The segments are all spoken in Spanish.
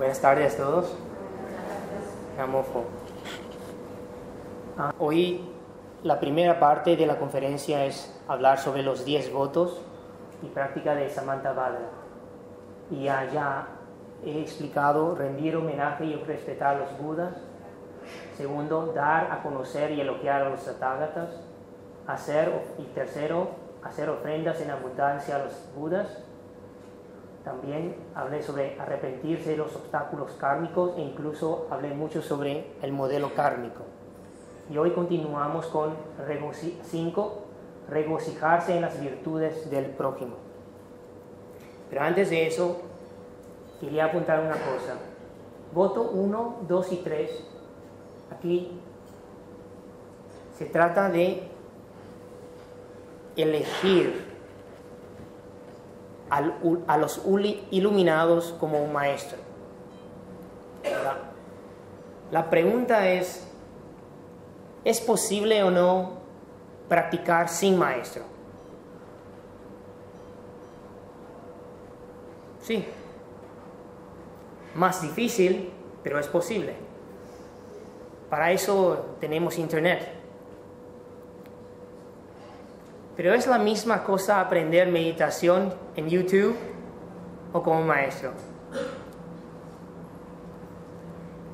Buenas tardes a todos. Me llamo Fo. Hoy la primera parte de la conferencia es hablar sobre los 10 votos y práctica de Samantabhadra. Y ya he explicado rendir homenaje y respetar a los Budas. Segundo, dar a conocer y elogiar a los Tathagatas. Y tercero, hacer ofrendas en abundancia a los Budas. También hablé sobre arrepentirse de los obstáculos kármicos e incluso hablé mucho sobre el modelo kármico. Y hoy continuamos con 5, regocijarse en las virtudes del prójimo. Pero antes de eso, quería apuntar una cosa. Voto 1, 2 y 3, aquí se trata de elegir a los iluminados como un maestro. La pregunta ¿es posible o no practicar sin maestro? Sí. Más difícil, pero es posible. Para eso tenemos internet. Pero es la misma cosa aprender meditación en YouTube o como maestro.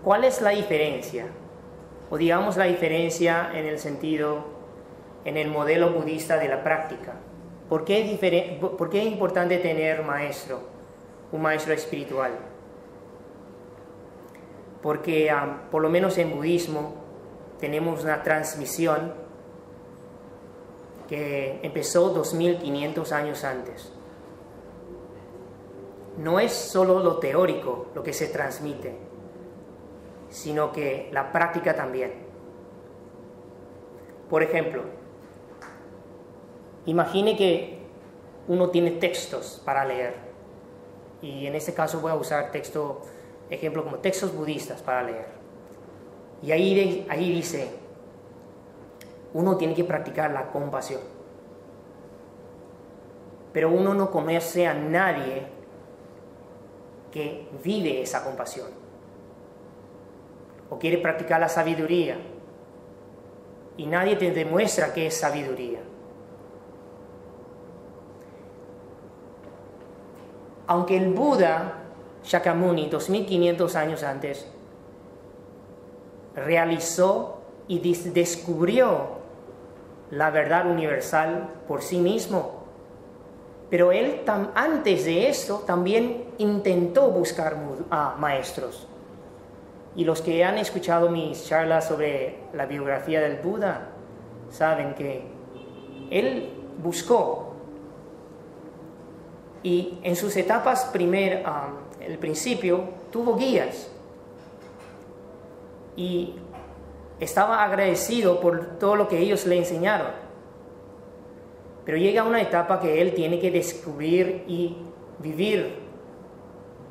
¿Cuál es la diferencia? O digamos la diferencia en el sentido, en el modelo budista de la práctica. ¿Por qué es importante tener maestro, un maestro espiritual? Porque por lo menos en budismo tenemos una transmisión que empezó 2500 años antes. No es solo lo teórico lo que se transmite, sino que la práctica también. Por ejemplo, imagine que uno tiene textos para leer, y en este caso voy a usar ejemplo como textos budistas para leer. Y ahí dice, uno tiene que practicar la compasión. Pero uno no conoce a nadie que vive esa compasión. O quiere practicar la sabiduría. Y nadie te demuestra qué es sabiduría. Aunque el Buda Shakyamuni, 2500 años antes, realizó y descubrió la verdad universal por sí mismo. Pero él antes de esto también intentó buscar maestros. Y los que han escuchado mis charlas sobre la biografía del Buda saben que él buscó. Y en sus etapas el principio tuvo guías. Y estaba agradecido por todo lo que ellos le enseñaron. Pero llega una etapa que él tiene que descubrir y vivir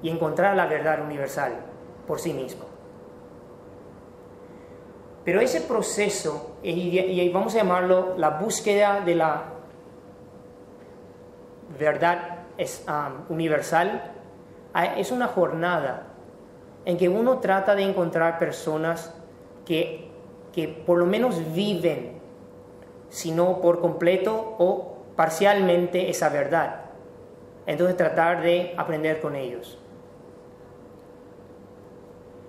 y encontrar la verdad universal por sí mismo. Pero ese proceso, y vamos a llamarlo la búsqueda de la verdad universal, es una jornada en que uno trata de encontrar personas que por lo menos viven, si no por completo o parcialmente, esa verdad. Entonces tratar de aprender con ellos.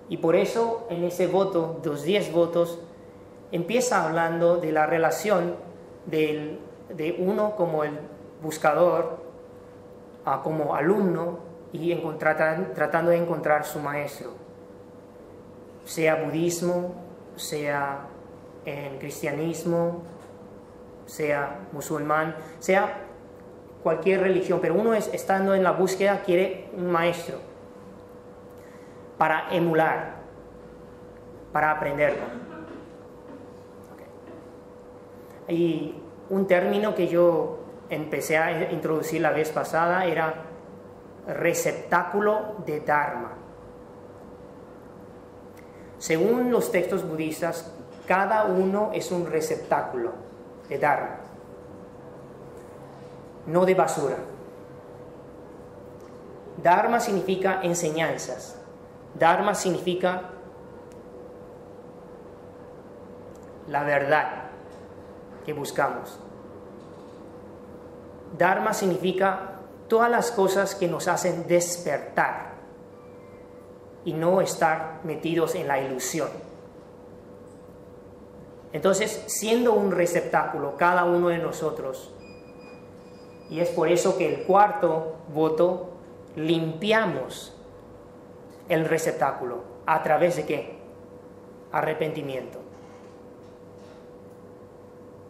Y por eso en ese voto, los 10 votos, empieza hablando de la relación de uno como el buscador, como alumno, y tratando de encontrar su maestro. Sea budismo, sea en cristianismo, sea musulmán, sea cualquier religión, pero uno estando en la búsqueda quiere un maestro para emular, para aprenderlo. Okay. Y un término que yo empecé a introducir la vez pasada era receptáculo de Dharma. Según los textos budistas, cada uno es un receptáculo de Dharma, no de basura. Dharma significa enseñanzas. Dharma significa la verdad que buscamos. Dharma significa todas las cosas que nos hacen despertar y no estar metidos en la ilusión. Entonces, siendo un receptáculo cada uno de nosotros, y es por eso que el cuarto voto, limpiamos el receptáculo. ¿A través de qué? Arrepentimiento.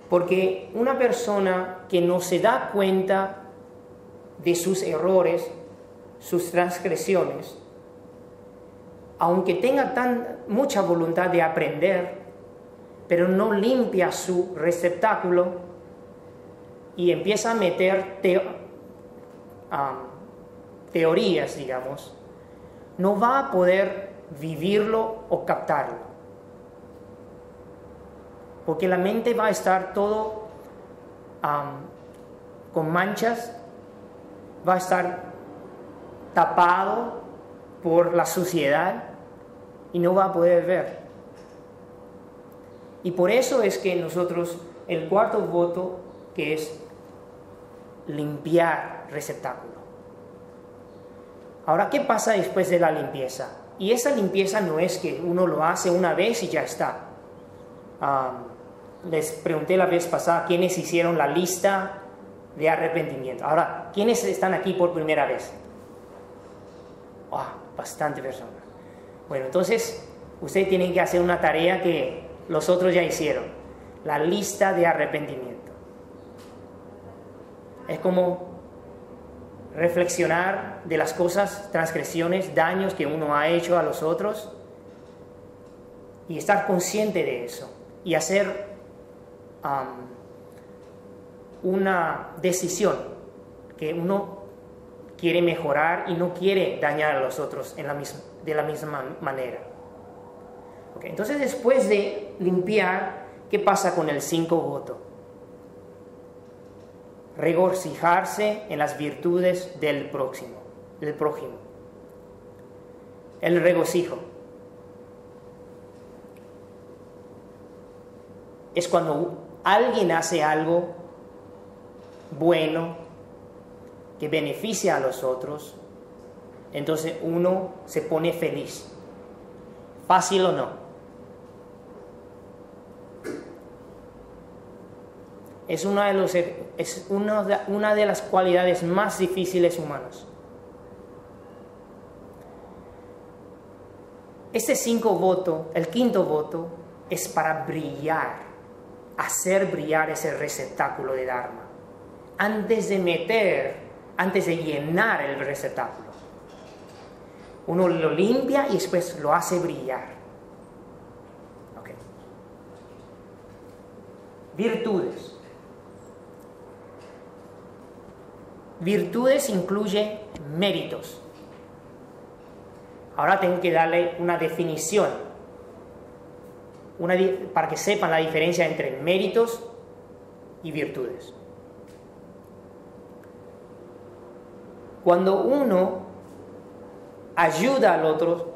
Porque una persona que no se da cuenta de sus errores, sus transgresiones, aunque tenga mucha voluntad de aprender, pero no limpia su receptáculo y empieza a meter teorías, digamos, no va a poder vivirlo o captarlo. Porque la mente va a estar todo con manchas, va a estar tapado por la suciedad y no va a poder ver. Y por eso es que nosotros, el cuarto voto, que es limpiar receptáculo. Ahora, ¿qué pasa después de la limpieza? Y esa limpieza no es que uno lo hace una vez y ya está. Les pregunté la vez pasada quiénes hicieron la lista de arrepentimiento. Ahora, ¿quiénes están aquí por primera vez? Bastante personas. Bueno, entonces, ustedes tienen que hacer una tarea que los otros ya hicieron. La lista de arrepentimiento. Es como reflexionar de las cosas, transgresiones, daños que uno ha hecho a los otros y estar consciente de eso y hacer una decisión que uno quiere mejorar y no quiere dañar a los otros de la misma manera. Okay, entonces, después de limpiar, ¿qué pasa con el 5 voto? Regocijarse en las virtudes del prójimo. El regocijo es cuando alguien hace algo bueno que beneficia a los otros, entonces uno se pone feliz. ¿Fácil o no? Es una de las cualidades más difíciles humanas. Este 5 voto, el 5.º voto, es para brillar, hacer brillar ese receptáculo de Dharma. Antes de llenar el receptáculo. Uno lo limpia y después lo hace brillar. Okay. Virtudes. Virtudes incluye méritos. Ahora tengo que darle una definición, para que sepan la diferencia entre méritos y virtudes. Cuando uno ayuda al otro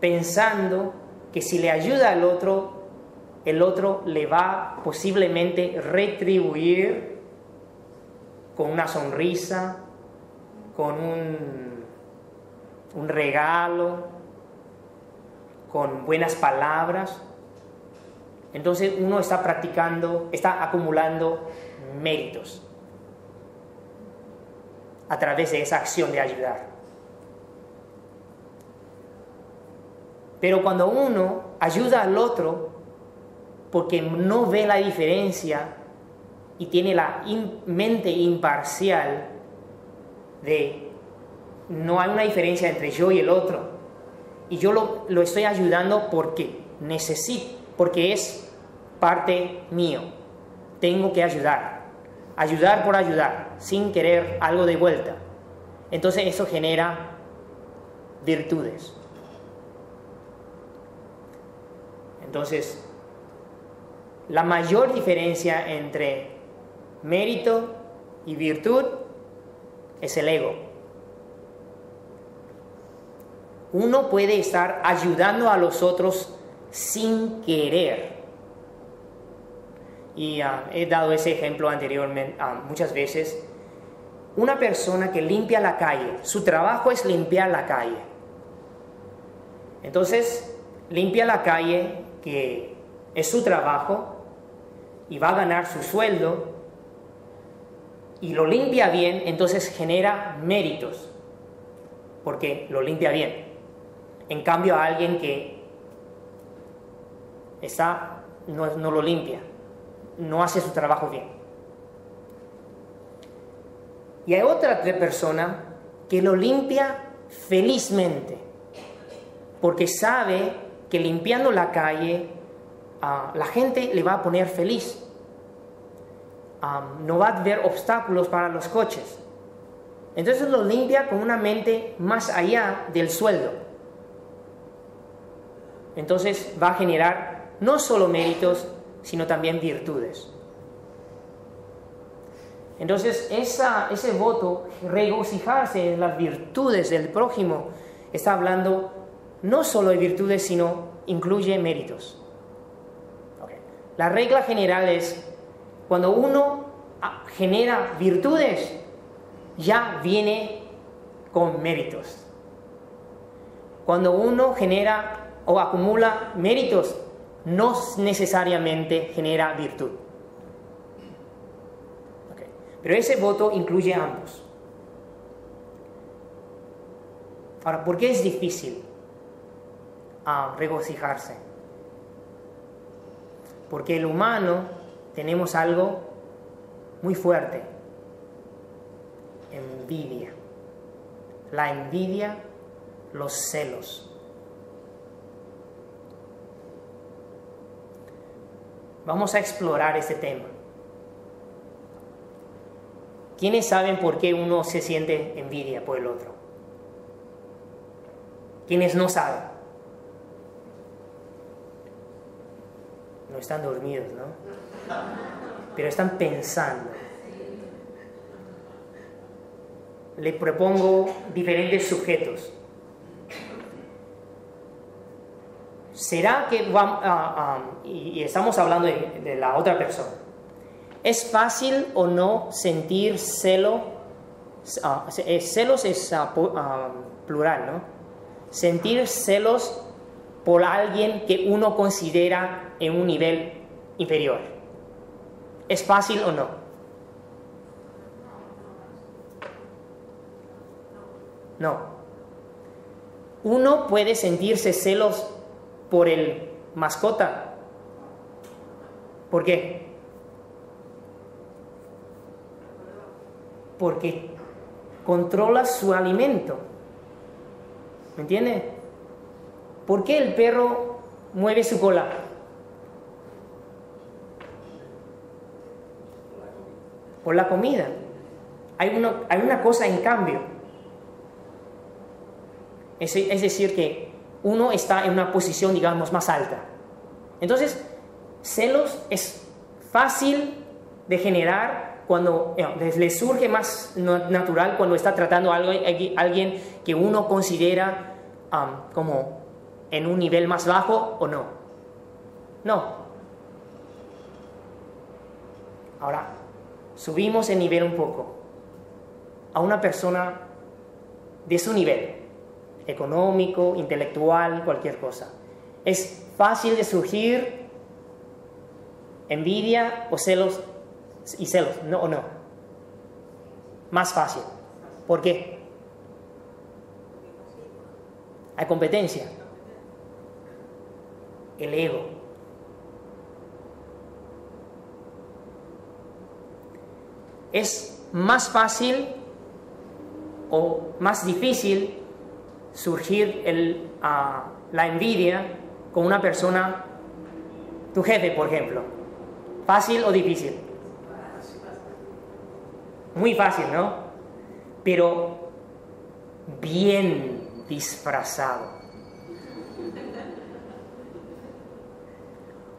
pensando que si le ayuda al otro, el otro le va posiblemente retribuir con una sonrisa, con un regalo, con buenas palabras. Entonces uno está acumulando méritos a través de esa acción de ayudar. Pero cuando uno ayuda al otro porque no ve la diferencia y tiene la mente imparcial de no hay una diferencia entre yo y el otro, y yo lo estoy ayudando porque necesito, porque es parte mío, tengo que ayudar por ayudar, sin querer algo de vuelta. Entonces eso genera virtudes. Entonces, la mayor diferencia entre mérito y virtud es el ego. uno puede estar ayudando a los otros sin querer. Y he dado ese ejemplo anteriormente muchas veces. Una persona que limpia la calle, su trabajo es limpiar la calle. Entonces, limpia la calle, que es su trabajo, y va a ganar su sueldo, y lo limpia bien, entonces genera méritos, porque lo limpia bien. En cambio, a alguien que no lo limpia, no hace su trabajo bien. Y hay otra persona que lo limpia felizmente, porque sabe que limpiando la calle la gente le va a poner feliz. No va a haber obstáculos para los coches. Entonces lo limpia con una mente más allá del sueldo. Entonces va a generar no solo méritos, sino también virtudes. Entonces ese voto, regocijarse en las virtudes del prójimo, está hablando no solo de virtudes, sino incluye méritos. Okay. La regla general es, cuando uno genera virtudes, ya viene con méritos. Cuando uno genera o acumula méritos, no necesariamente genera virtud. Okay. Pero ese voto incluye ambos. Ahora, ¿por qué es difícil regocijarse? Porque el humano tenemos algo muy fuerte: envidia. La envidia, los celos. Vamos a explorar este tema. ¿Quiénes saben por qué uno se siente envidia por el otro? ¿Quiénes no saben? No están dormidos, ¿no? Pero están pensando. Le propongo diferentes sujetos. ¿Será que y estamos hablando de la otra persona? ¿Es fácil o no sentir celo? Celos es plural, ¿no? Sentir celos por alguien que uno considera en un nivel inferior. ¿Es fácil o no? No. Uno puede sentirse celos por el mascota. ¿Por qué? Porque controla su alimento. ¿Me entiende? ¿Por qué el perro mueve su cola? Por la comida. Hay una cosa en cambio. Es decir, que uno está en una posición, digamos, más alta. Entonces, celos es fácil de generar cuando le surge más natural cuando está tratando a alguien que uno considera como en un nivel más bajo o no. No. Ahora, subimos el nivel un poco a una persona de su nivel, económico, intelectual, cualquier cosa. Es fácil de surgir envidia o celos y celos, ¿no o no? Más fácil. ¿Por qué? Hay competencia. El ego. Es más fácil o más difícil surgir la envidia con una persona, tu jefe, por ejemplo. ¿Fácil o difícil? Muy fácil, ¿no? Pero bien disfrazado.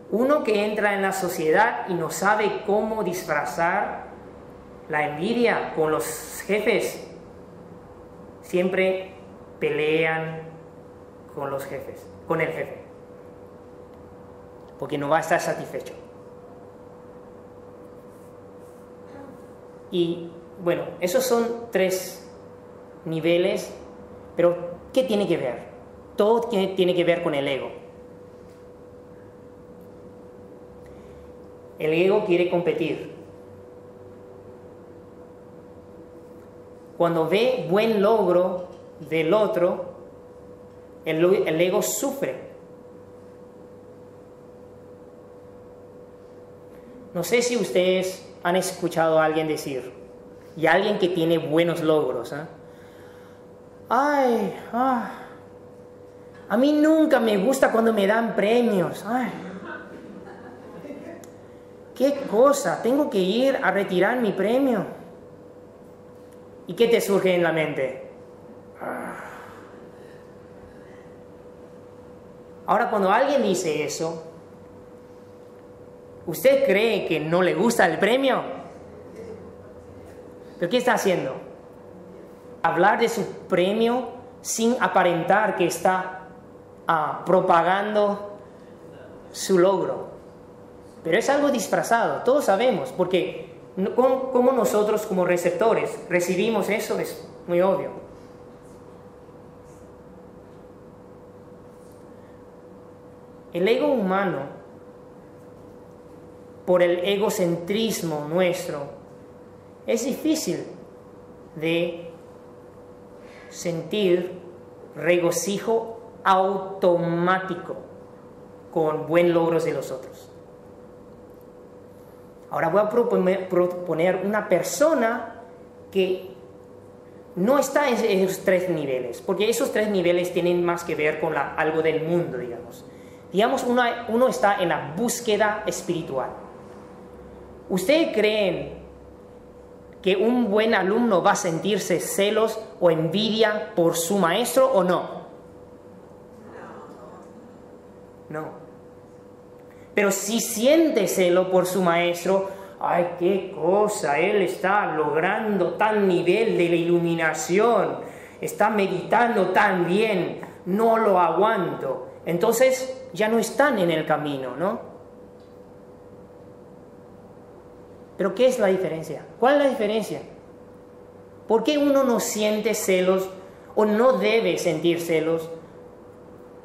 Uno que entra en la sociedad y no sabe cómo disfrazar la envidia con los jefes, siempre pelean, con los jefes, con el jefe, porque no va a estar satisfecho. Y bueno, esos son 3 niveles, pero ¿qué tiene que ver? Todo tiene que ver con el ego. El ego quiere competir. Cuando ve buen logro del otro, el ego sufre. No sé si ustedes han escuchado a alguien decir, y alguien que tiene buenos logros, a mí nunca me gusta cuando me dan premios. ¿Qué cosa? Tengo que ir a retirar mi premio. ¿Y qué te surge en la mente? Ahora, cuando alguien dice eso, ¿usted cree que no le gusta el premio? ¿Pero qué está haciendo? Hablar de su premio sin aparentar que está propagando su logro. Pero es algo disfrazado, todos sabemos, porque como nosotros como receptores recibimos eso es muy obvio. El ego humano, por el egocentrismo nuestro, es difícil de sentir regocijo automático con buen logros de los otros. Ahora voy a proponer una persona que no está en esos 3 niveles, porque esos 3 niveles tienen más que ver con algo del mundo, digamos. Digamos, uno está en la búsqueda espiritual. ¿Ustedes creen que un buen alumno va a sentirse celos o envidia por su maestro o no? No. Pero si siente celo por su maestro, ¡ay, qué cosa! Él está logrando tal nivel de la iluminación, está meditando tan bien, no lo aguanto. Entonces ya no están en el camino, ¿no? ¿Pero qué es la diferencia? ¿Cuál es la diferencia? ¿Por qué uno no siente celos o no debe sentir celos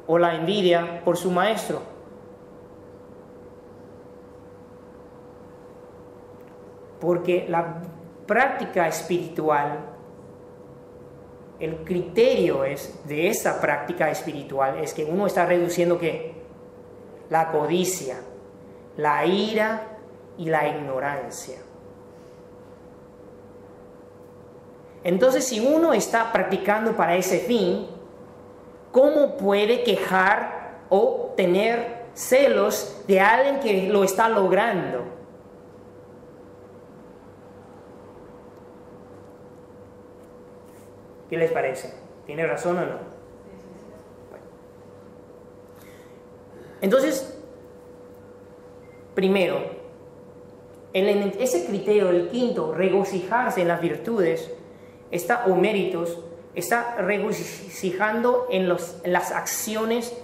o la envidia por su maestro? Porque la práctica espiritual, el criterio de esa práctica espiritual es que uno está reduciendo ¿qué? La codicia, la ira y la ignorancia. Entonces, si uno está practicando para ese fin, ¿cómo puede quejar o tener celos de alguien que lo está logrando? ¿Qué les parece? ¿Tiene razón o no? Bueno. Entonces, primero, ese criterio, el quinto, regocijarse en las virtudes, o méritos, está regocijando en las acciones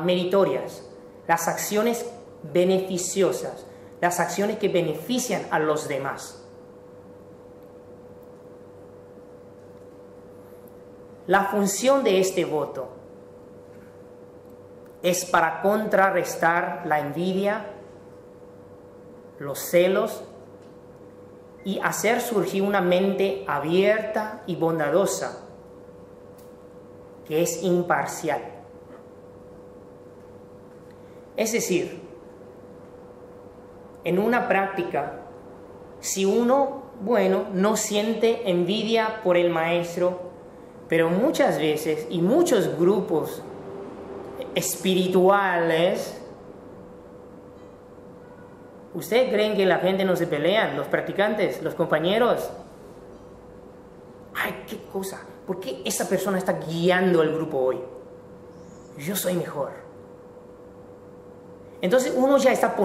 meritorias, las acciones beneficiosas, las acciones que benefician a los demás. La función de este voto es para contrarrestar la envidia, los celos y hacer surgir una mente abierta y bondadosa que es imparcial. Es decir, en una práctica, si uno, no siente envidia por el maestro, pero muchas veces y muchos grupos espirituales, ¿ustedes creen que la gente no se pelean? Los practicantes, los compañeros. ¡Ay, qué cosa! ¿Por qué esa persona está guiando al grupo hoy? Yo soy mejor. Entonces uno ya está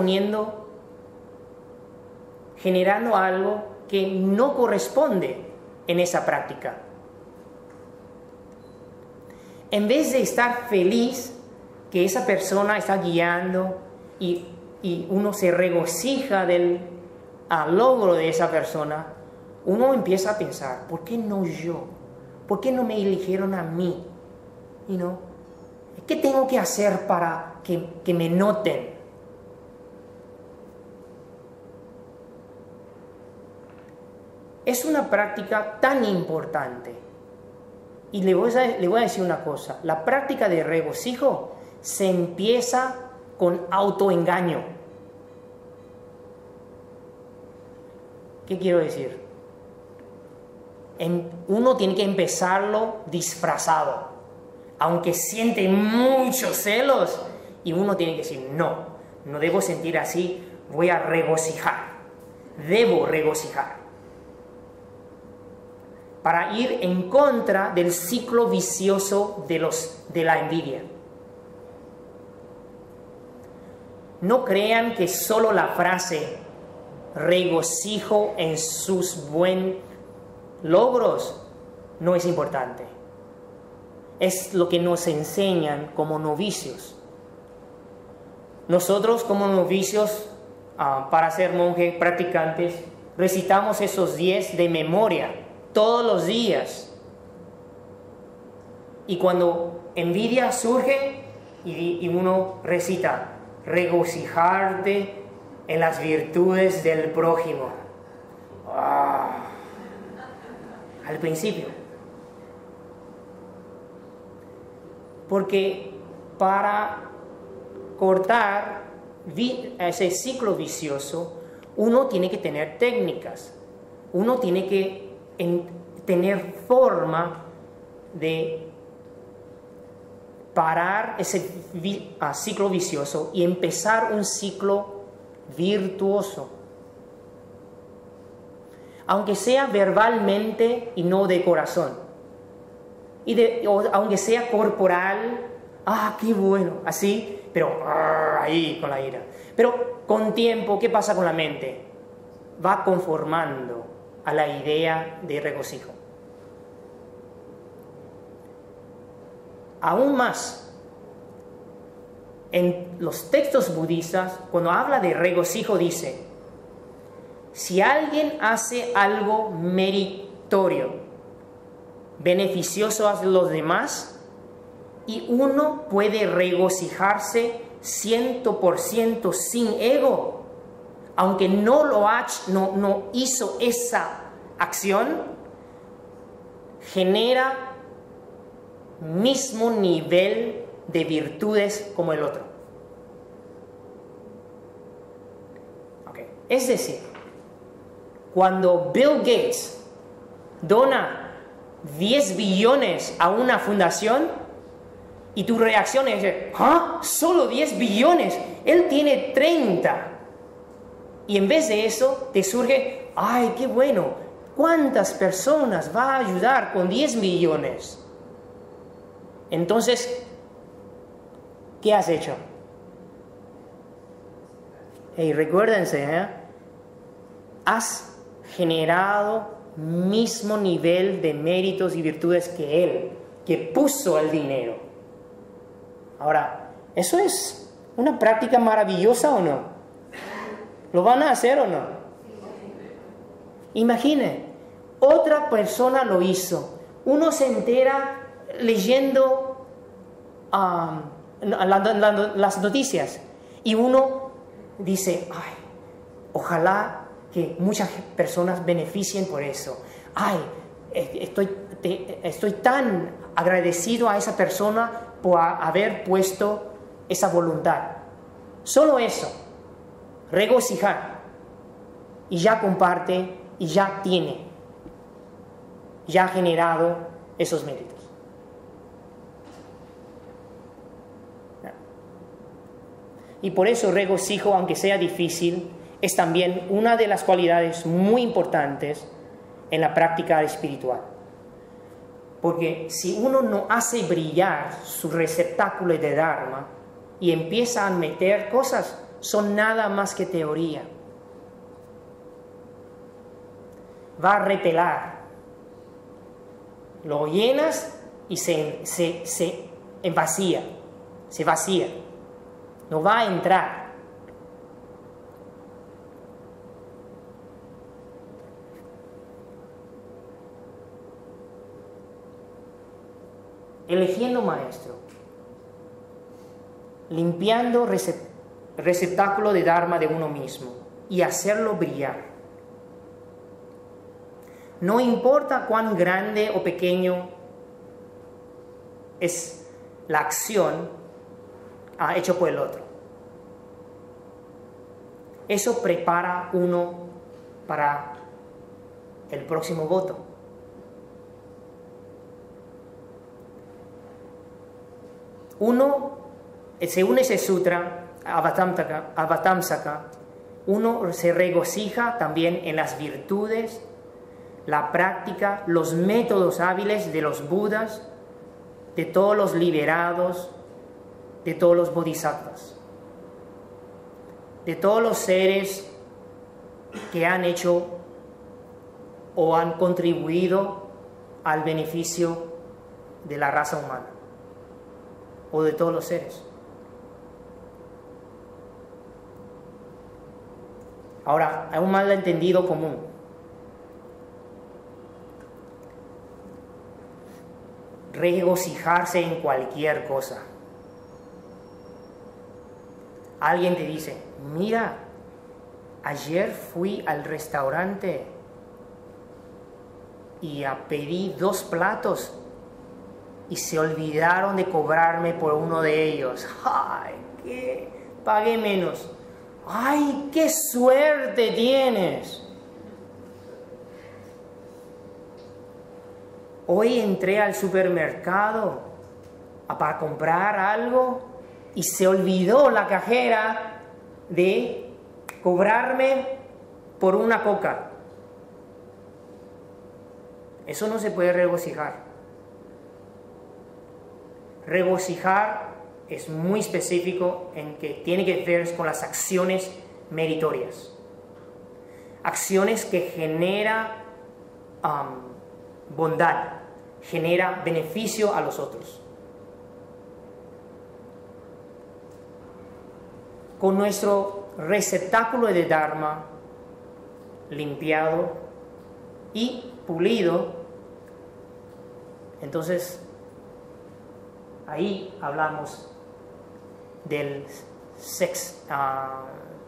generando algo que no corresponde en esa práctica. en vez de estar feliz que esa persona está guiando y uno se regocija del logro de esa persona, uno empieza a pensar, ¿por qué no yo? ¿Por qué no me eligieron a mí? ¿Qué tengo que hacer para que me noten? Es una práctica tan importante. Y le voy a decir una cosa. La práctica de regocijo se empieza con autoengaño. ¿Qué quiero decir? Uno tiene que empezarlo disfrazado. Aunque siente muchos celos, y uno tiene que decir, no debo sentir así, voy a regocijar. Debo regocijar. Para ir en contra del ciclo vicioso de la envidia. No crean que solo la frase regocijo en sus buenos logros no es importante. Es lo que nos enseñan como novicios. Nosotros como novicios, para ser monjes practicantes, recitamos esos 10 de memoria todos los días. Y cuando envidia surge y uno recita, regocijarte en las virtudes del prójimo. Al principio. Porque para cortar ese ciclo vicioso, uno tiene que tener técnicas. Uno tiene que tener forma de parar ese ciclo vicioso y empezar un ciclo virtuoso. Aunque sea verbalmente y no de corazón. Aunque sea corporal, qué bueno, así, pero ahí con la ira. Pero con tiempo, ¿qué pasa con la mente? Va conformando a la idea de regocijo. Aún más, en los textos budistas, cuando habla de regocijo, dice, si alguien hace algo meritorio, beneficioso a los demás, y uno puede regocijarse 100% sin ego, aunque no hizo esa acción, genera mismo nivel de virtudes como el otro. Es decir, cuando Bill Gates dona 10 billones a una fundación y tu reacción es, ¿solo 10 billones? Él tiene 30. Y en vez de eso te surge, ¡ay, qué bueno! ¿Cuántas personas va a ayudar con 10 millones? Entonces, ¿qué has hecho? Recuérdense, has generado mismo nivel de méritos y virtudes que él, que puso el dinero. Ahora, ¿eso es una práctica maravillosa o no? ¿Lo van a hacer o no? Imaginen, otra persona lo hizo. Uno se entera leyendo las noticias y uno dice, ojalá que muchas personas beneficien por eso. Estoy tan agradecido a esa persona por haber puesto esa voluntad. Solo eso, regocijar, y ya comparte y ya tiene, ya ha generado esos méritos. Y por eso regocijo, aunque sea difícil, es también una de las cualidades muy importantes en la práctica espiritual. Porque si uno no hace brillar su receptáculo de Dharma y empieza a meter cosas, son nada más que teoría. Va a repelar. Lo llenas y se vacía, no va a entrar. Eligiendo maestro, limpiando receptáculo de Dharma de uno mismo y hacerlo brillar. No importa cuán grande o pequeño es la acción hecha por el otro. Eso prepara uno para el próximo voto. Uno, según ese sutra, Avatamsaka, uno se regocija también en las virtudes, la práctica, los métodos hábiles de los Budas, de todos los liberados, de todos los bodhisattvas, de todos los seres que han hecho o han contribuido al beneficio de la raza humana, o de todos los seres. Ahora, hay un malentendido común. Regocijarse en cualquier cosa. Alguien te dice, mira, ayer fui al restaurante y pedí 2 platos y se olvidaron de cobrarme por uno de ellos. ¡Ay, qué! Pagué menos. ¡Ay, qué suerte tienes! Hoy entré al supermercado para comprar algo y se olvidó la cajera de cobrarme por una coca. Eso no se puede regocijar. Regocijar es muy específico en que tiene que ver con las acciones meritorias. Acciones que generan bondad, genera beneficio a los otros. Con nuestro receptáculo de Dharma limpiado y pulido, entonces ahí hablamos del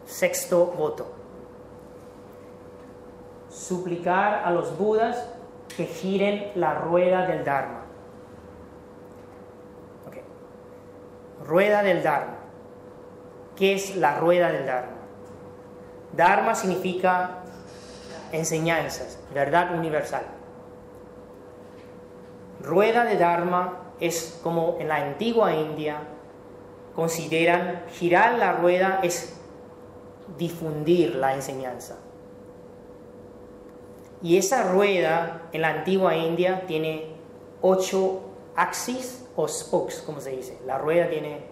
sexto voto. Suplicar a los Budas que giren la rueda del Dharma. Okay. Rueda del Dharma. ¿Qué es la rueda del Dharma? Dharma significa enseñanzas, verdad universal. Rueda de Dharma es como en la antigua India consideran girar la rueda es difundir la enseñanza. Y esa rueda en la antigua India tiene 8 axis o spokes, como se dice. La rueda tiene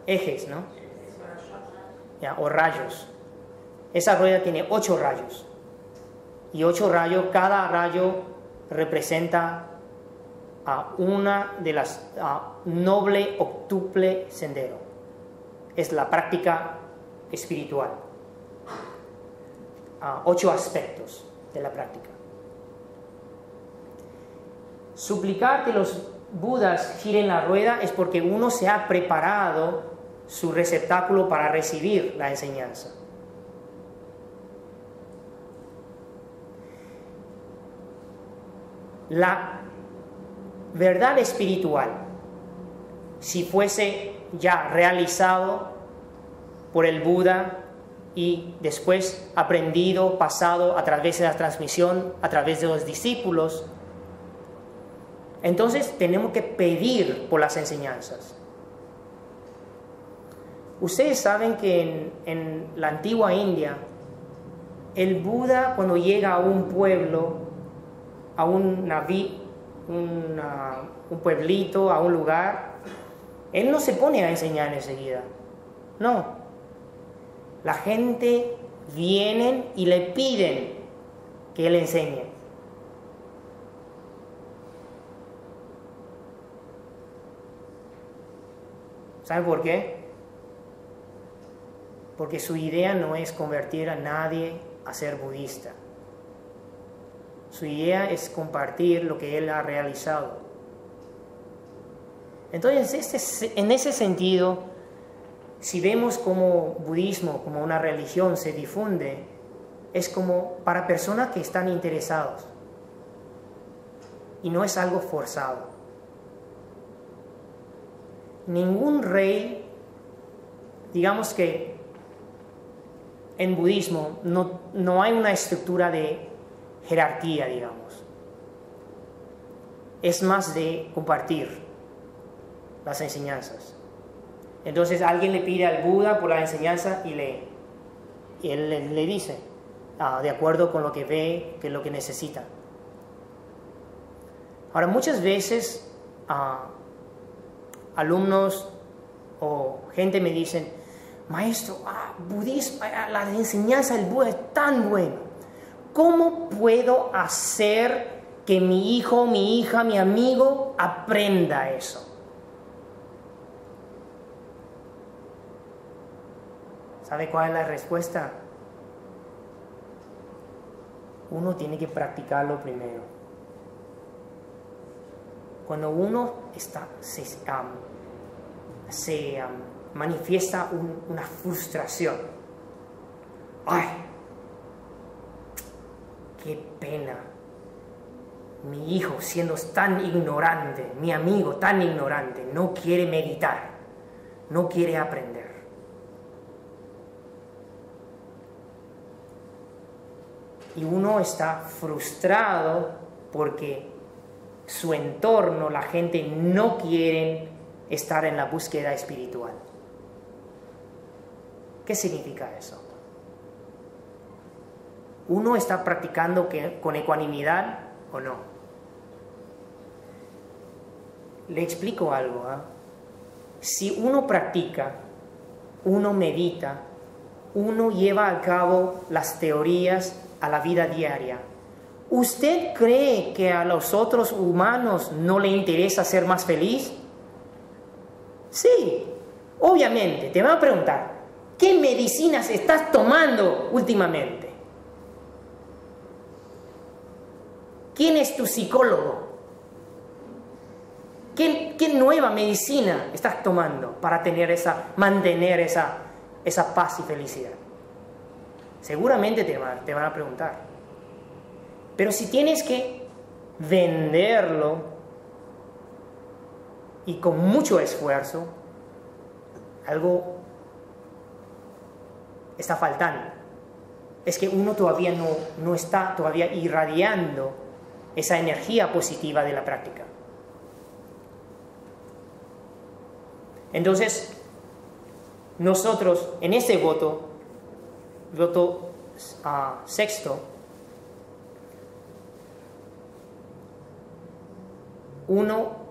ejes, ¿no? Ya, o rayos. Esa rueda tiene 8 rayos. Y 8 rayos, cada rayo representa una de las noble octuple sendero. Es la práctica espiritual. 8 aspectos de la práctica. Suplicar que los Budas giren la rueda es porque uno se ha preparado su receptáculo para recibir la enseñanza. La verdad espiritual, si fuese ya realizado por el Buda y después aprendido, pasado a través de la transmisión, a través de los discípulos, entonces tenemos que pedir por las enseñanzas. Ustedes saben que en la antigua India, el Buda cuando llega a un pueblo, a un pueblito, a un lugar, él no se pone a enseñar enseguida. No. La gente viene y le piden que él enseñe. ¿Saben por qué? Porque su idea no es convertir a nadie a ser budista. Su idea es compartir lo que él ha realizado. Entonces, en ese sentido, si vemos como budismo, como una religión se difunde, es como para personas que están interesados. Y no es algo forzado. Ningún rey, digamos que en budismo no hay una estructura de jerarquía, digamos. Es más de compartir las enseñanzas. Entonces alguien le pide al Buda por la enseñanza y él le dice, de acuerdo con lo que ve, que es lo que necesita. Ahora, muchas veces alumnos o gente me dicen, maestro, budismo, la enseñanza del Buda es tan buena. ¿Cómo puedo hacer que mi hijo, mi hija, mi amigo aprenda eso? ¿Sabe cuál es la respuesta? Uno tiene que practicarlo primero. Cuando uno se manifiesta una frustración. ¡Ay! ¡Qué pena! Mi hijo siendo tan ignorante, mi amigo tan ignorante, no quiere meditar, no quiere aprender. Y uno está frustrado porque su entorno, la gente no quiere estar en la búsqueda espiritual. ¿Qué significa eso? ¿Uno está practicando con ecuanimidad o no? Le explico algo. Si uno practica, uno medita, uno lleva a cabo las teorías a la vida diaria, ¿usted cree que a los otros humanos no le interesa ser más feliz? Sí, obviamente. Te van a preguntar, ¿qué medicinas estás tomando últimamente? ¿Quién es tu psicólogo? ¿Qué nueva medicina estás tomando para mantener esa paz y felicidad? Seguramente te van a preguntar. Pero si tienes que venderlo y con mucho esfuerzo, algo está faltando. Es que uno todavía no está todavía irradiando esa energía positiva de la práctica. Entonces, nosotros en este voto sexto, uno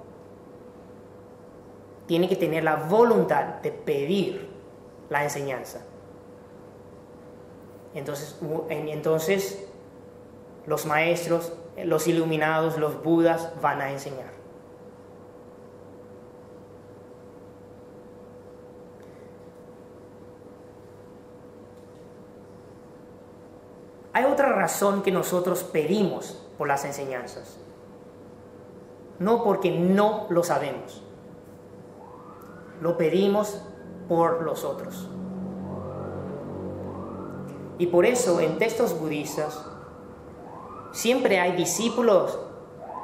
tiene que tener la voluntad de pedir la enseñanza. Entonces los maestros, los iluminados, los budas van a enseñar. Hay otra razón que nosotros pedimos por las enseñanzas. No porque no lo sabemos. Lo pedimos por los otros. Y por eso en textos budistas siempre hay discípulos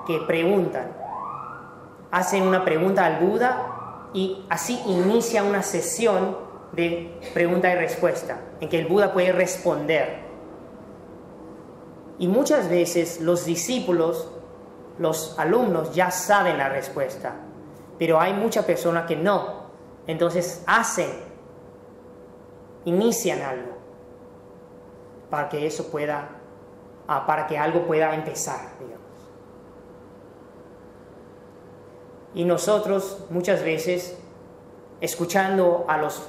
que preguntan. Hacen una pregunta al Buda y así inicia una sesión de pregunta y respuesta en que el Buda puede responder. Y muchas veces los discípulos, los alumnos ya saben la respuesta, pero hay muchas personas que no. Entonces inician algo para que para que algo pueda empezar, digamos. Y nosotros muchas veces, escuchando a los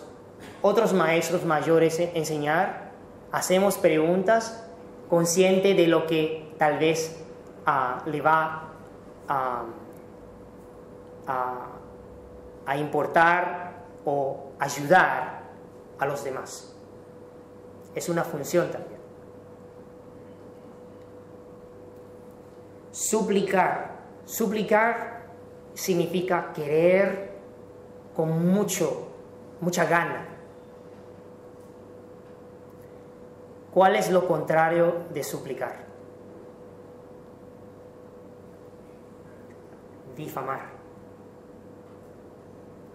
otros maestros mayores enseñar, hacemos preguntas consciente de lo que tal vez le va a importar o ayudar a los demás. Es una función también. Suplicar. Suplicar significa querer con mucha gana. ¿Cuál es lo contrario de suplicar? Difamar,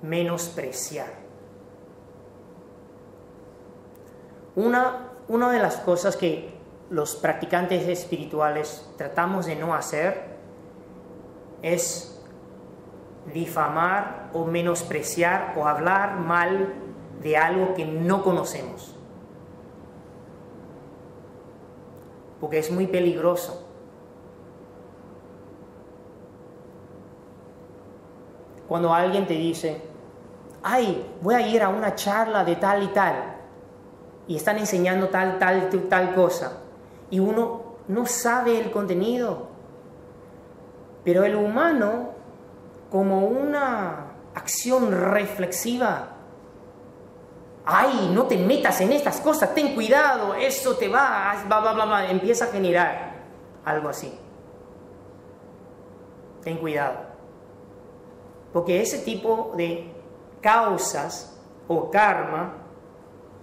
menospreciar. Una de las cosas que los practicantes espirituales tratamos de no hacer es difamar o menospreciar o hablar mal de algo que no conocemos, porque es muy peligroso. Cuando alguien te dice, ay, voy a ir a una charla de tal y tal, y están enseñando tal cosa, y uno no sabe el contenido, pero el humano, como una acción reflexiva, ay, no te metas en estas cosas, ten cuidado, eso te va, bla, bla, bla, bla, empieza a generar algo así. Ten cuidado. Porque ese tipo de causas o karma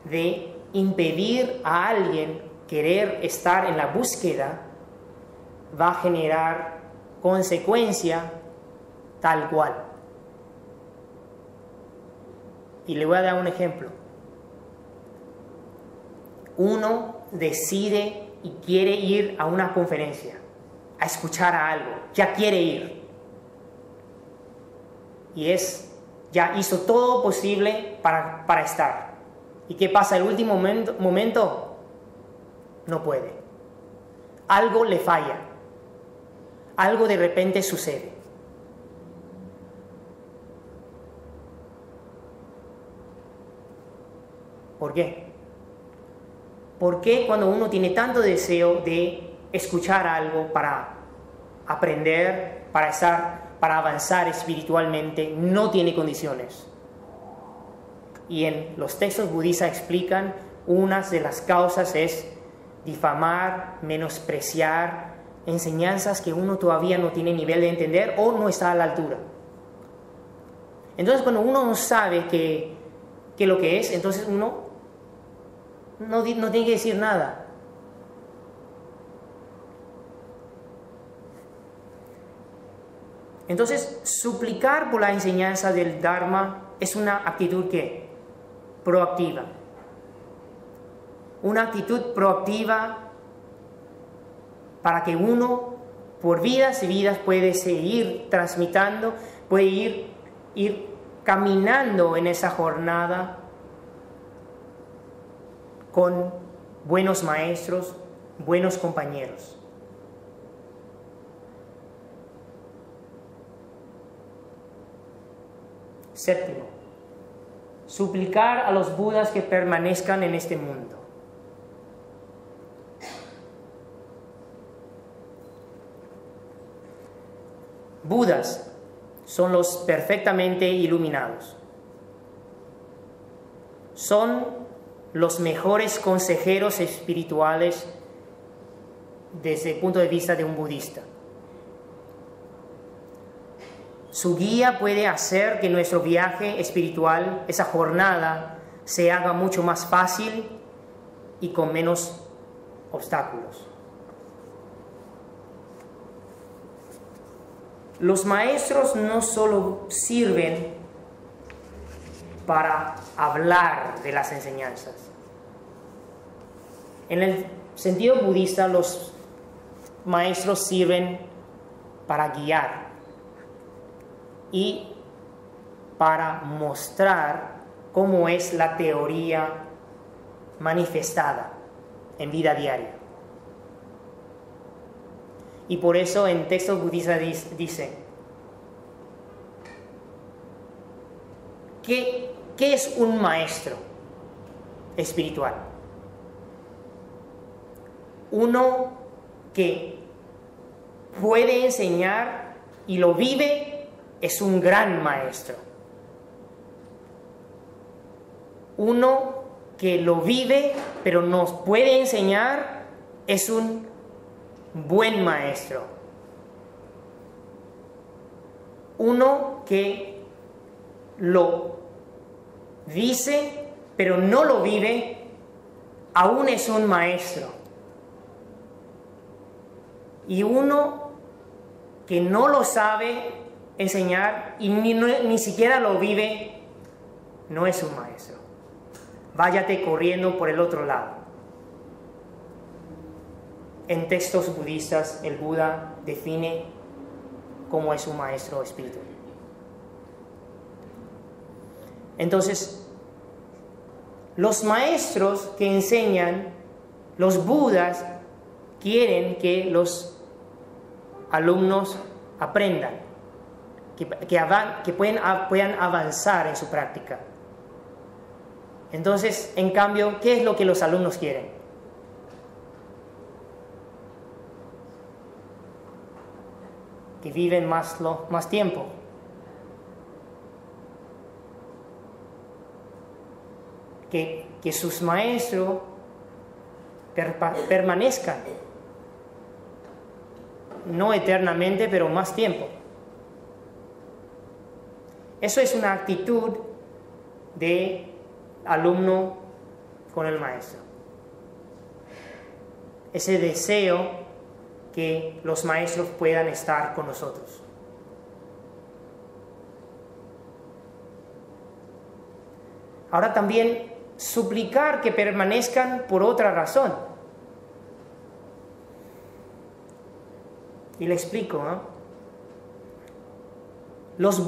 de impedir a alguien querer estar en la búsqueda va a generar consecuencia tal cual. Y le voy a dar un ejemplo. Uno decide y quiere ir a una conferencia, a escuchar a algo, ya quiere ir. Y ya hizo todo posible para estar. ¿Y qué pasa? El último momento no puede. Algo le falla. Algo de repente sucede. ¿Por qué? ¿Por qué cuando uno tiene tanto deseo de escuchar algo para aprender, para avanzar espiritualmente, no tiene condiciones? Y en los textos budistas explican, una de las causas es difamar, menospreciar enseñanzas que uno todavía no tiene nivel de entender o no está a la altura. Entonces, cuando uno no sabe qué lo que es, entonces uno no tiene que decir nada. Entonces, suplicar por la enseñanza del Dharma es una actitud ¿qué? Proactiva. Una actitud proactiva para que uno, por vidas y vidas, puede seguir transmitiendo, puede ir caminando en esa jornada con buenos maestros, buenos compañeros. Séptimo, suplicar a los Budas que permanezcan en este mundo. Budas son los perfectamente iluminados. Son los mejores consejeros espirituales desde el punto de vista de un budista. Su guía puede hacer que nuestro viaje espiritual, esa jornada, se haga mucho más fácil y con menos obstáculos. Los maestros no solo sirven para hablar de las enseñanzas. En el sentido budista, los maestros sirven para guiar y para mostrar cómo es la teoría manifestada en vida diaria. Y por eso en textos budistas dice, ¿qué es un maestro espiritual? Uno que puede enseñar y lo vive es un gran maestro. uno que lo vive pero nos puede enseñar es un buen maestro. Uno que lo dice pero no lo vive, aún es un maestro. Y uno que no lo sabe enseñar y ni siquiera lo vive, no es un maestro. Váyate corriendo por el otro lado. En textos budistas, el Buda define cómo es un maestro espiritual. Entonces, los maestros que enseñan, los Budas, quieren que los alumnos aprendan, que puedan avanzar en su práctica. Entonces, en cambio, ¿qué es lo que los alumnos quieren? Que viven más tiempo. Que sus maestros permanezcan, no eternamente, pero más tiempo. Eso es una actitud de alumno con el maestro. Ese deseo que los maestros puedan estar con nosotros. Ahora también suplicar que permanezcan por otra razón. Y le explico, ¿no? Los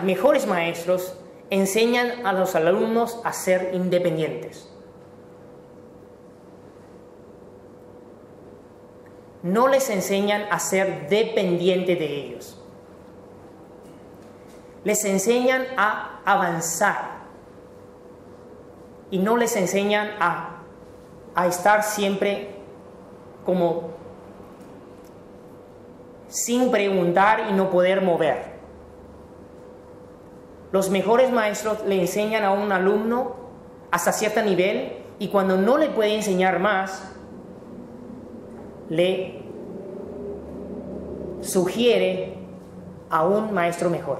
mejores maestros enseñan a los alumnos a ser independientes. No les enseñan a ser dependientes de ellos. Les enseñan a avanzar. Y no les enseñan a estar siempre como sin preguntar y no poder mover. Los mejores maestros le enseñan a un alumno hasta cierto nivel y cuando no le puede enseñar más, le sugiere a un maestro mejor.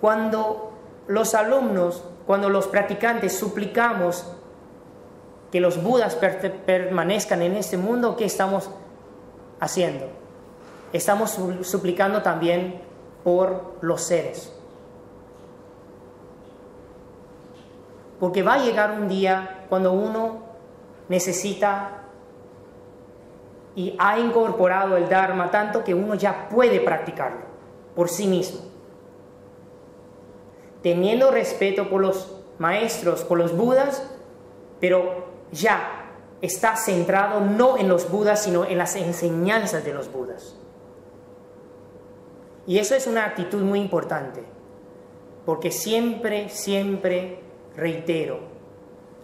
Cuando los practicantes suplicamos que los Budas permanezcan en este mundo, ¿qué estamos haciendo? Estamos suplicando también por los seres. Porque va a llegar un día cuando uno necesita y ha incorporado el Dharma tanto que uno ya puede practicarlo por sí mismo. Teniendo respeto por los maestros, por los Budas, pero ya está centrado no en los Budas, sino en las enseñanzas de los Budas. Y eso es una actitud muy importante, porque siempre reitero,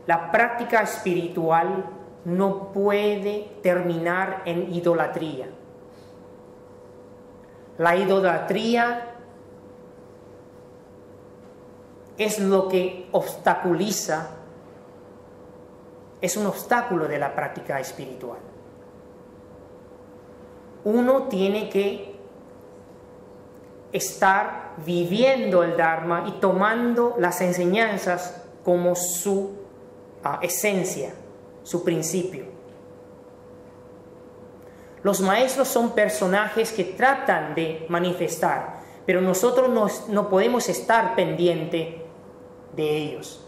la práctica espiritual no puede terminar en idolatría. La idolatría es lo que obstaculiza, es un obstáculo de la práctica espiritual. Uno tiene que estar viviendo el Dharma y tomando las enseñanzas como su esencia, su principio. Los maestros son personajes que tratan de manifestar, pero nosotros no podemos estar pendientes de ellos.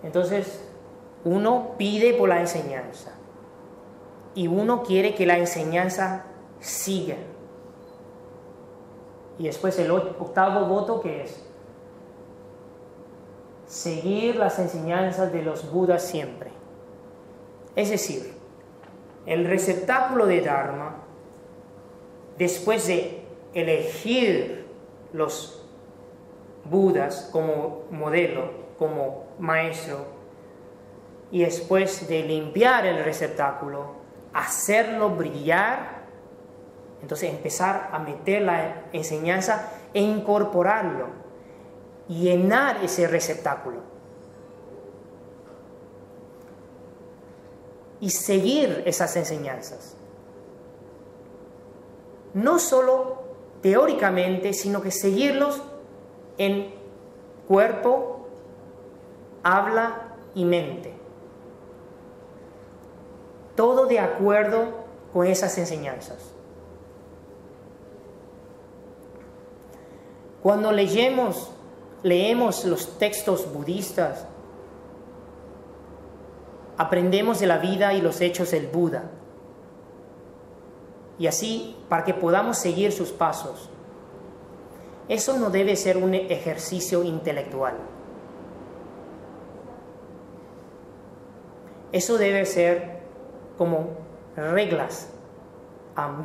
Entonces, uno pide por la enseñanza y uno quiere que la enseñanza siga. Y después el octavo voto, que es seguir las enseñanzas de los Budas siempre. Es decir, el receptáculo de Dharma, después de elegir los Budas como modelo, como maestro, y después de limpiar el receptáculo, hacerlo brillar, entonces empezar a meter la enseñanza e incorporarlo, llenar ese receptáculo y seguir esas enseñanzas. No solo teóricamente, sino que seguirlos en cuerpo, habla y mente. Todo de acuerdo con esas enseñanzas. Cuando leemos los textos budistas, aprendemos de la vida y los hechos del Buda. Y así, para que podamos seguir sus pasos. Eso no debe ser un ejercicio intelectual. Eso debe ser como reglas,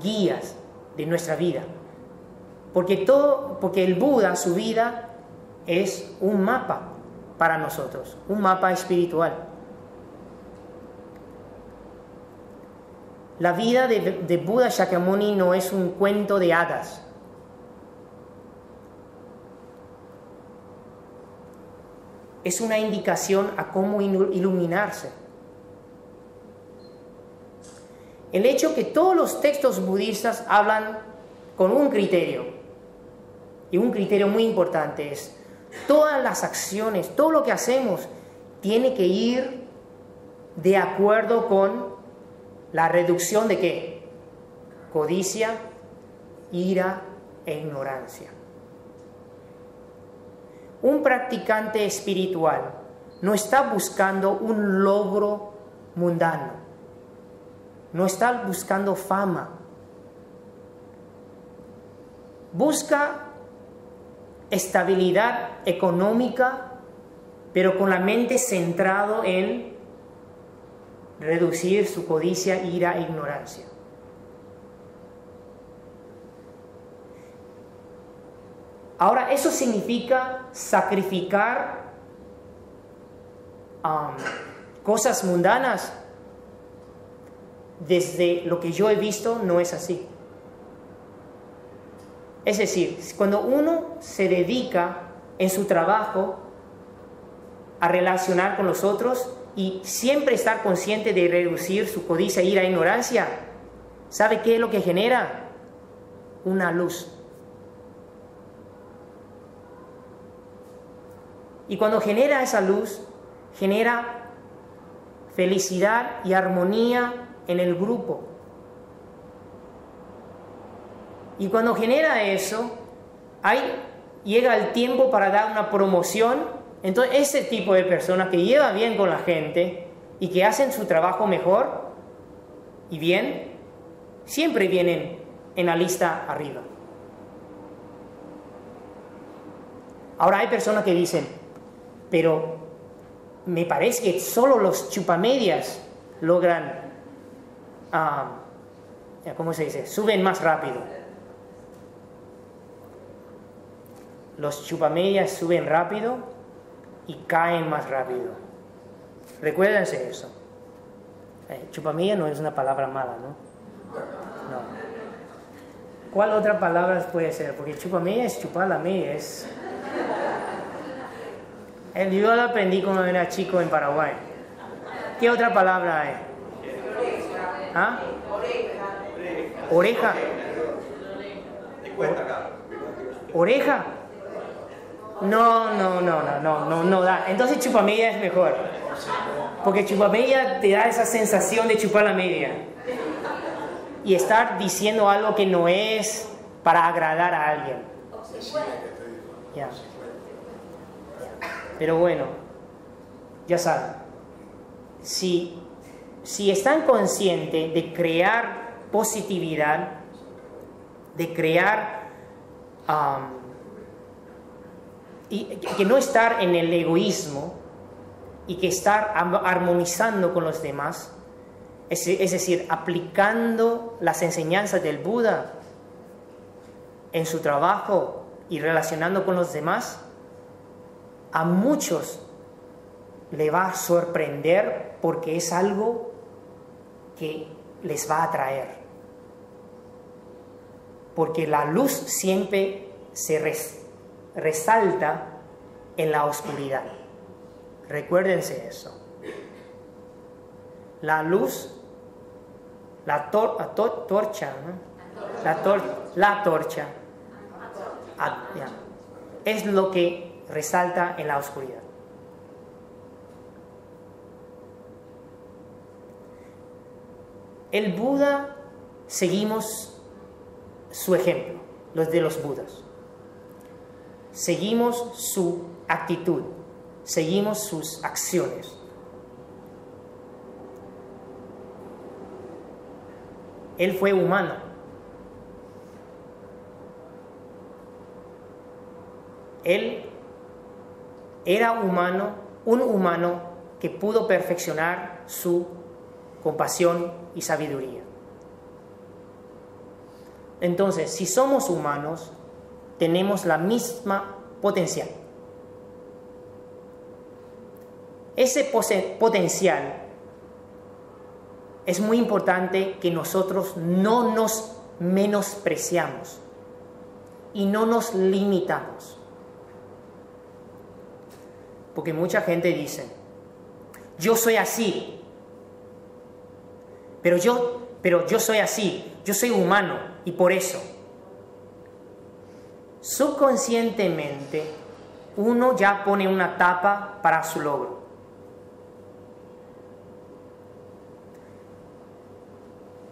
guías de nuestra vida. Porque el Buda, su vida, es un mapa para nosotros, un mapa espiritual. La vida de Buda Shakyamuni no es un cuento de hadas. Es una indicación a cómo iluminarse. El hecho que todos los textos budistas hablan con un criterio, y un criterio muy importante es, todas las acciones, todo lo que hacemos, tiene que ir de acuerdo con la reducción de ¿qué? Codicia, ira e ignorancia. Un practicante espiritual no está buscando un logro mundano, no está buscando fama, busca estabilidad económica, pero con la mente centrado en reducir su codicia, ira e ignorancia. Ahora, eso significa sacrificar cosas mundanas. Desde lo que yo he visto, no es así. Es decir, cuando uno se dedica en su trabajo a relacionar con los otros y siempre estar consciente de reducir su codicia, ira e ignorancia, ¿sabe qué es lo que genera? Una luz. Y cuando genera esa luz, genera felicidad y armonía en el grupo. Y cuando genera eso, llega el tiempo para dar una promoción. Entonces ese tipo de personas que lleva bien con la gente y que hacen su trabajo mejor y bien, siempre vienen en la lista arriba. Ahora hay personas que dicen, pero me parece que solo los chupamedias logran, ¿cómo se dice? Suben más rápido. Los chupamedias suben rápido y caen más rápido. Recuérdense eso. Chupamedia no es una palabra mala, ¿no? No. ¿Cuál otra palabra puede ser? Porque chupamedia es chupar la media, yo lo aprendí cuando era chico en Paraguay. ¿Qué otra palabra hay? ¿Ah? Oreja. ¿Oreja? No da. Entonces chupamedia es mejor. Porque chupamedia te da esa sensación de chupar la media. Y estar diciendo algo que no es para agradar a alguien. Ya. Pero bueno, ya saben, si están conscientes de crear positividad, de crear y que no estar en el egoísmo y que estar armonizando con los demás, es decir, aplicando las enseñanzas del Buda en su trabajo y relacionando con los demás, a muchos le va a sorprender porque es algo que les va a atraer. Porque la luz siempre se resalta en la oscuridad. Recuérdense eso. La luz, la torcha, ¿no? La torcha es lo que resalta en la oscuridad. El Buda, seguimos su ejemplo, los de los Budas. Seguimos su actitud, seguimos sus acciones. Él fue humano. Él era humano, un humano que pudo perfeccionar su compasión y sabiduría. Entonces, si somos humanos, tenemos la misma potencial. Ese potencial es muy importante que nosotros no nos menospreciamos y no nos limitamos. Porque mucha gente dice, yo soy así, pero yo soy así, yo soy humano y por eso. Subconscientemente uno ya pone una tapa para su logro.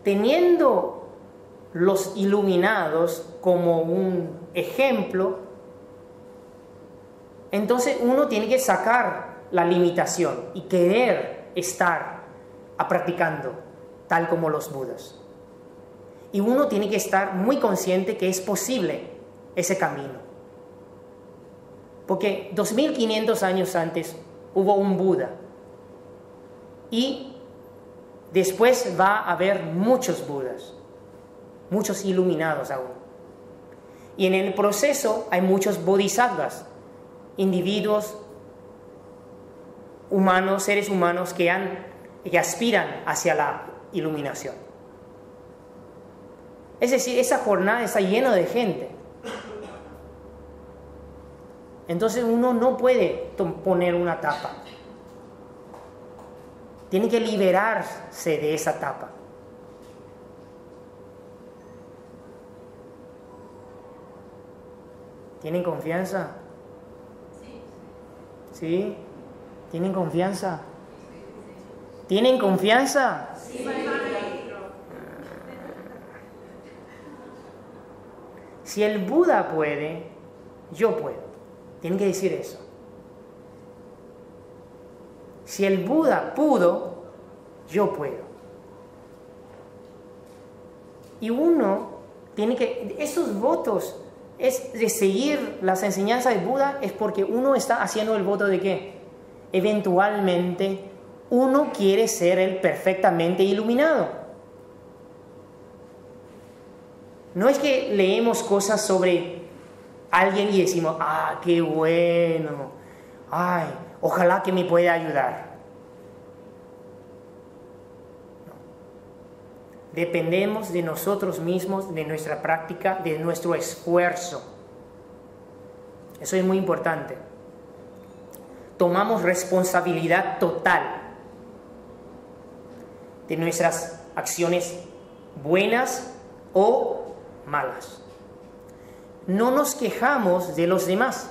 Teniendo los iluminados como un ejemplo, entonces uno tiene que sacar la limitación y querer estar practicando tal como los Budas. Y uno tiene que estar muy consciente que es posible ese camino. Porque 2500 años antes hubo un Buda y después va a haber muchos Budas, muchos iluminados aún. Y en el proceso hay muchos bodhisattvas, individuos humanos, seres humanos que aspiran hacia la iluminación. Es decir, esa jornada está llena de gente. Entonces uno no puede poner una tapa. Tiene que liberarse de esa tapa. ¿Tienen confianza? ¿Sí? ¿Tienen confianza? ¿Tienen confianza? Sí. Si el Buda puede, yo puedo. Tienen que decir eso. Si el Buda pudo, yo puedo. Y uno tiene que, esos votos es de seguir las enseñanzas del Buda, es porque uno está haciendo el voto de que eventualmente uno quiere ser el perfectamente iluminado. No es que leemos cosas sobre alguien y decimos, qué bueno, ojalá que me pueda ayudar. No. Dependemos de nosotros mismos, de nuestra práctica, de nuestro esfuerzo. Eso es muy importante. Tomamos responsabilidad total de nuestras acciones buenas o malas. No nos quejamos de los demás.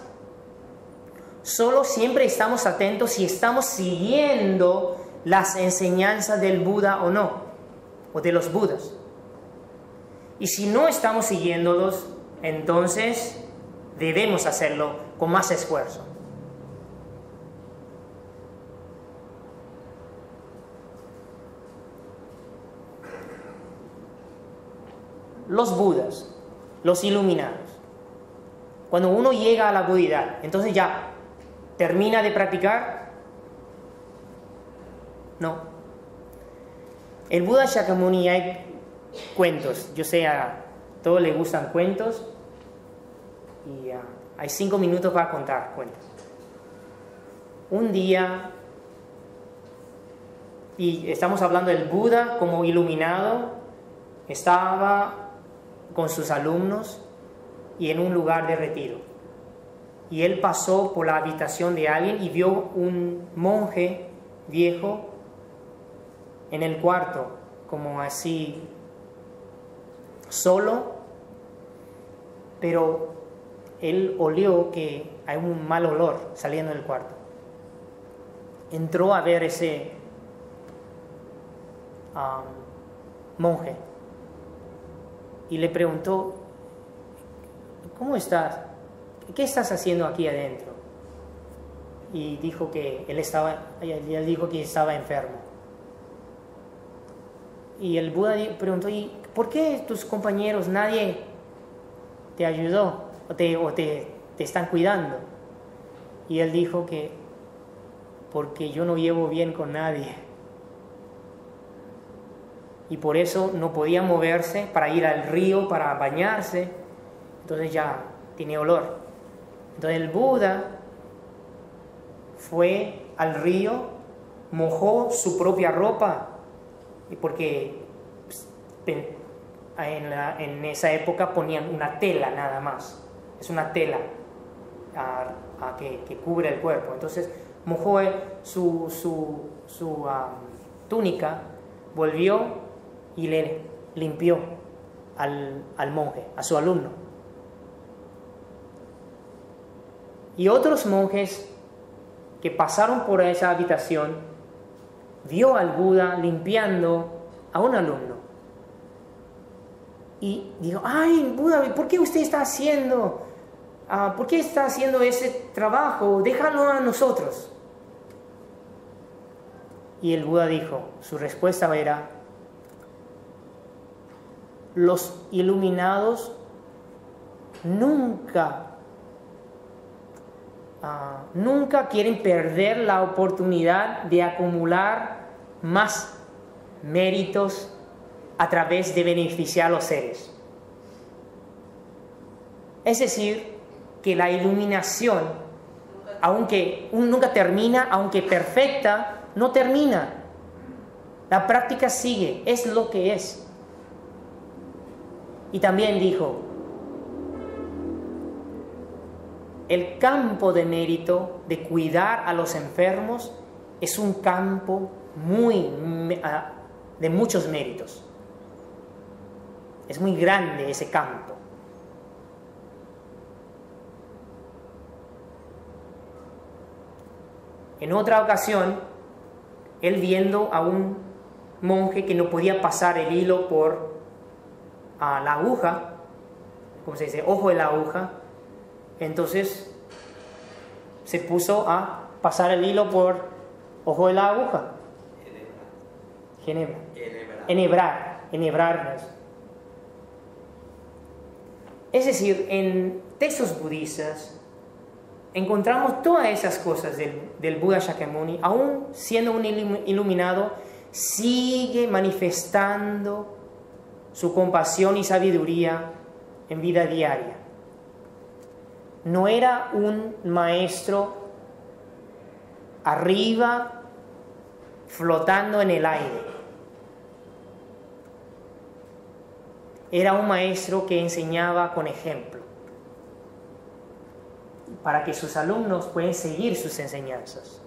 Solo siempre estamos atentos si estamos siguiendo las enseñanzas del Buda o no, o de los Budas. Y si no estamos siguiéndolos, entonces debemos hacerlo con más esfuerzo. Los Budas, los iluminados. Cuando uno llega a la budidad, entonces ya termina de practicar. No. El Buda Shakyamuni, hay cuentos. Yo sé, a todos les gustan cuentos. Y hay 5 minutos para contar cuentos. Un día y estamos hablando del Buda como iluminado, estaba con sus alumnos y en un lugar de retiro. Y él pasó por la habitación de alguien y vio un monje viejo en el cuarto, como así, solo, pero él olió que hay un mal olor saliendo del cuarto. Entró a ver ese monje y le preguntó: ¿cómo estás? ¿Qué estás haciendo aquí adentro? Y dijo que él dijo que estaba enfermo. Y el Buda preguntó: ¿y por qué tus compañeros, nadie te ayudó o te están cuidando? Y él dijo que porque yo no llevo bien con nadie. Y por eso no podía moverse para ir al río, para bañarse. Entonces ya tiene olor. Entonces el Buda fue al río, mojó su propia ropa, porque en esa época ponían una tela nada más. Es una tela que cubre el cuerpo. Entonces mojó su túnica, volvió y le limpió al monje, a su alumno. Y otros monjes que pasaron por esa habitación vio al Buda limpiando a un alumno. Y dijo: ¡ay, Buda, ¿por qué usted está haciendo? ¿Por qué está haciendo ese trabajo? Déjalo a nosotros. Y el Buda dijo, su respuesta era: los iluminados nunca quieren perder la oportunidad de acumular más méritos a través de beneficiar a los seres. Es decir, que la iluminación, aunque nunca termina, aunque perfecta, no termina. La práctica sigue, es lo que es. Y también dijo: el campo de mérito de cuidar a los enfermos es un campo de muchos méritos. Es muy grande ese campo. En otra ocasión, él viendo a un monje que no podía pasar el hilo por la aguja, ¿cómo se dice? Ojo de la aguja. Entonces se puso a pasar el hilo por ojo de la aguja. Enhebrar. Es decir, en textos budistas encontramos todas esas cosas del Buda Shakyamuni. Aún siendo un iluminado, sigue manifestando su compasión y sabiduría en vida diaria. No era un maestro arriba, flotando en el aire. Era un maestro que enseñaba con ejemplo, para que sus alumnos puedan seguir sus enseñanzas.